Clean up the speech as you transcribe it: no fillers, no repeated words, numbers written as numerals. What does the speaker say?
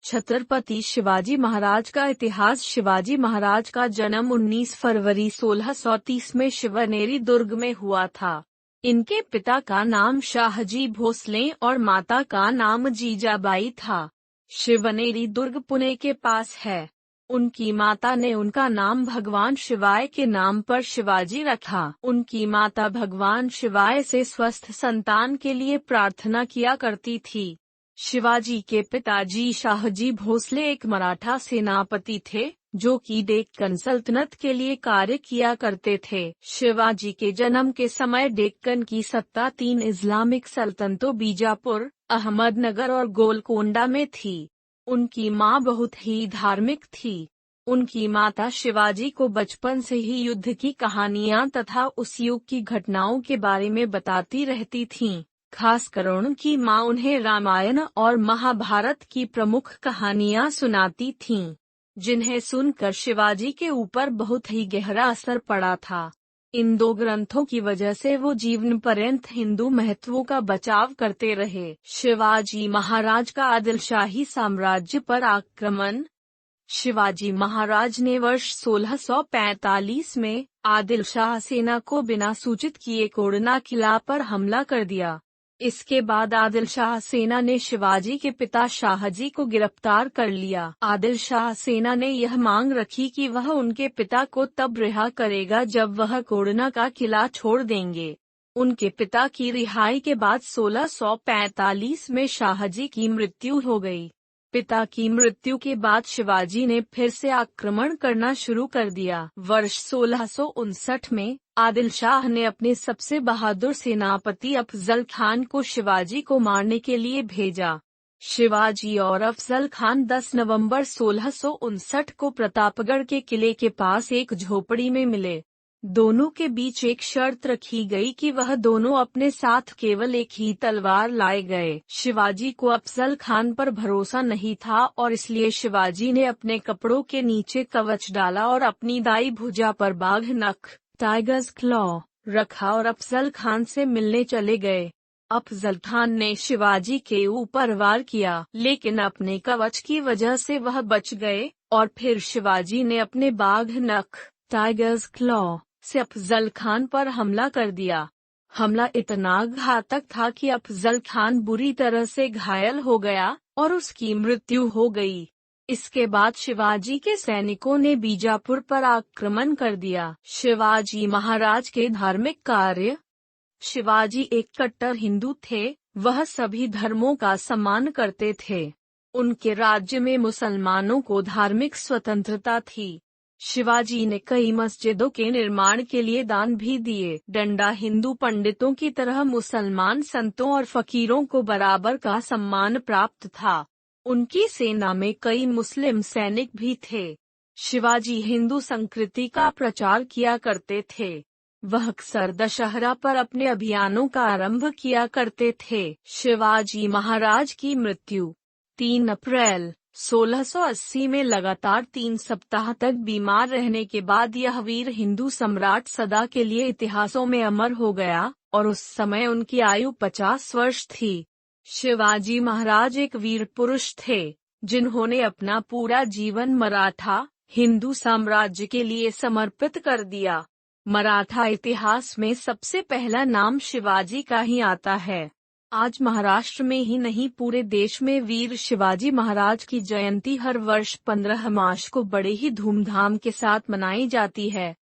छत्रपति शिवाजी महाराज का इतिहास। शिवाजी महाराज का जन्म 19 फरवरी 1630 में शिवनेरी दुर्ग में हुआ था। इनके पिता का नाम शाहजी भोसले और माता का नाम जीजाबाई था। शिवनेरी दुर्ग पुणे के पास है। उनकी माता ने उनका नाम भगवान शिवाय के नाम पर शिवाजी रखा। उनकी माता भगवान शिवाय से स्वस्थ संतान के लिए प्रार्थना किया करती थी। शिवाजी के पिताजी शाहजी भोसले एक मराठा सेनापति थे, जो कि डेक्कन सल्तनत के लिए कार्य किया करते थे। शिवाजी के जन्म के समय डेक्कन की सत्ता 3 इस्लामिक सल्तनतों बीजापुर, अहमदनगर और गोलकोंडा में थी। उनकी मां बहुत ही धार्मिक थी। उनकी माता शिवाजी को बचपन से ही युद्ध की कहानियां तथा उस युग की घटनाओं के बारे में बताती रहती थीं। खासकर उनकी मां उन्हें रामायण और महाभारत की प्रमुख कहानियां सुनाती थीं, जिन्हें सुनकर शिवाजी के ऊपर बहुत ही गहरा असर पड़ा था। इन 2 ग्रंथों की वजह से वो जीवन पर्यंत हिंदू महत्वों का बचाव करते रहे। शिवाजी महाराज का आदिलशाही साम्राज्य पर आक्रमण। शिवाजी महाराज ने वर्ष 1645 में आदिलशाह सेना को बिना सूचित किए कोडना किला पर हमला कर दिया। इसके बाद आदिलशाह सेना ने शिवाजी के पिता शाहजी को गिरफ्तार कर लिया। आदिलशाह सेना ने यह मांग रखी कि वह उनके पिता को तब रिहा करेगा जब वह कोडना का किला छोड़ देंगे। उनके पिता की रिहाई के बाद 1645 में शाहजी की मृत्यु हो गई। पिता की मृत्यु के बाद शिवाजी ने फिर से आक्रमण करना शुरू कर दिया। वर्ष 1659 में आदिल शाह ने अपने सबसे बहादुर सेनापति अफजल खान को शिवाजी को मारने के लिए भेजा। शिवाजी और अफजल खान 10 नवंबर 1659 को प्रतापगढ़ के किले के पास एक झोपड़ी में मिले। दोनों के बीच एक शर्त रखी गई कि वह दोनों अपने साथ केवल एक ही तलवार लाए गए। शिवाजी को अफजल खान पर भरोसा नहीं था और इसलिए शिवाजी ने अपने कपड़ों के नीचे कवच डाला और अपनी दाई भुजा पर बाघ नख टाइगर्स क्लॉ रखा और अफजल खान से मिलने चले गए। अफजल खान ने शिवाजी के ऊपर वार किया, लेकिन अपने कवच की वजह से वह बच गए और फिर शिवाजी ने अपने बाघ नख टाइगर्स क्लॉ से अफजल खान पर हमला कर दिया। हमला इतना घातक था कि अफजल खान बुरी तरह से घायल हो गया और उसकी मृत्यु हो गई। इसके बाद शिवाजी के सैनिकों ने बीजापुर पर आक्रमण कर दिया। शिवाजी महाराज के धार्मिक कार्य। शिवाजी एक कट्टर हिंदू थे। वह सभी धर्मों का सम्मान करते थे। उनके राज्य में मुसलमानों को धार्मिक स्वतंत्रता थी। शिवाजी ने कई मस्जिदों के निर्माण के लिए दान भी दिए। डंडा हिंदू पंडितों की तरह मुसलमान संतों और फकीरों को बराबर का सम्मान प्राप्त था। उनकी सेना में कई मुस्लिम सैनिक भी थे। शिवाजी हिंदू संस्कृति का प्रचार किया करते थे। वह अक्सर दशहरा पर अपने अभियानों का आरंभ किया करते थे। शिवाजी महाराज की मृत्यु 3 अप्रैल 1680 में लगातार 3 सप्ताह तक बीमार रहने के बाद यह वीर हिंदू सम्राट सदा के लिए इतिहासों में अमर हो गया और उस समय उनकी आयु 50 वर्ष थी। शिवाजी महाराज एक वीर पुरुष थे, जिन्होंने अपना पूरा जीवन मराठा हिंदू साम्राज्य के लिए समर्पित कर दिया। मराठा इतिहास में सबसे पहला नाम शिवाजी का ही आता है। आज महाराष्ट्र में ही नहीं पूरे देश में वीर शिवाजी महाराज की जयंती हर वर्ष 15 मार्च को बड़े ही धूमधाम के साथ मनाई जाती है।